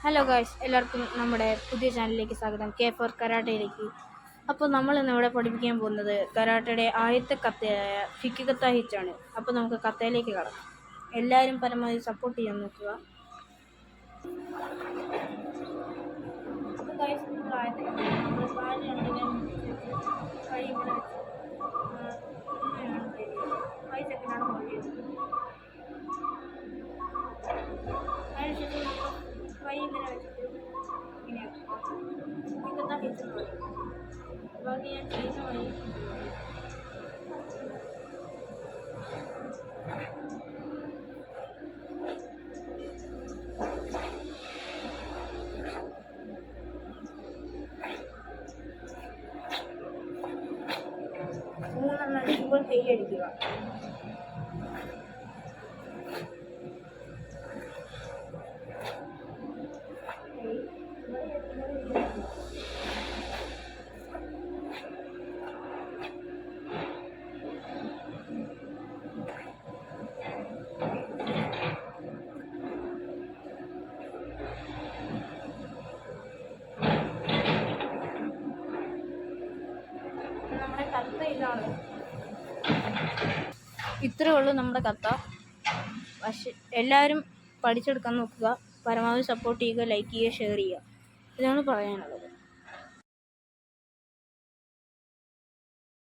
Hello guys, എല്ലാവർക്കും നമ്മുടെ പുതിയ ചാനലിലേക്ക് സ്വാഗതം. കെ ഫോർ കരാട്ടയിലേക്ക്. അപ്പോൾ നമ്മൾ ഇന്നിവിടെ പഠിപ്പിക്കാൻ പോകുന്നത് കരാട്ടയുടെ ആദ്യത്തെ കത്തയായ ഫിക്ക് കത്ത ഹിറ്റാണ്. അപ്പോൾ നമുക്ക് കത്തയിലേക്ക് കടക്കാം. എല്ലാവരും പരമാവധി സപ്പോർട്ട് ചെയ്യാൻ നോക്കുക. അപ്പോൾ ഗായ്സ്, നമ്മൾ ആദ്യത്തെ കത്ത നമ്മൾ കാല് രണ്ടിനും കൈ ഇവിടെ വെച്ച് 5 സെക്കൻഡാണ് ഹോൾഡ് ചെയ്തത്. അതിനുശേഷം നമ്മൾ കൈ ഇങ്ങനെ വെച്ചിട്ട് ഇങ്ങനെയാക്കുക. ഹിറ്റ് ബാക്കി ഞാൻ ചെയ്യുന്ന വഴി മൂന്നെണ്ണം അടിക്കുമ്പോൾ കൈ അടിക്കുക. നമ്മുടെ കത്ത ഇതാണ്. ഇത്രയേ ഉള്ളൂ നമ്മുടെ കത്ത. പക്ഷെ എല്ലാവരും പഠിച്ചെടുക്കാൻ നോക്കുക. പരമാവധി സപ്പോർട്ട് ചെയ്യുക, ലൈക്ക് ചെയ്യുക, ഷെയർ ചെയ്യുക. ഇതാണ് പറയാനുള്ളത്.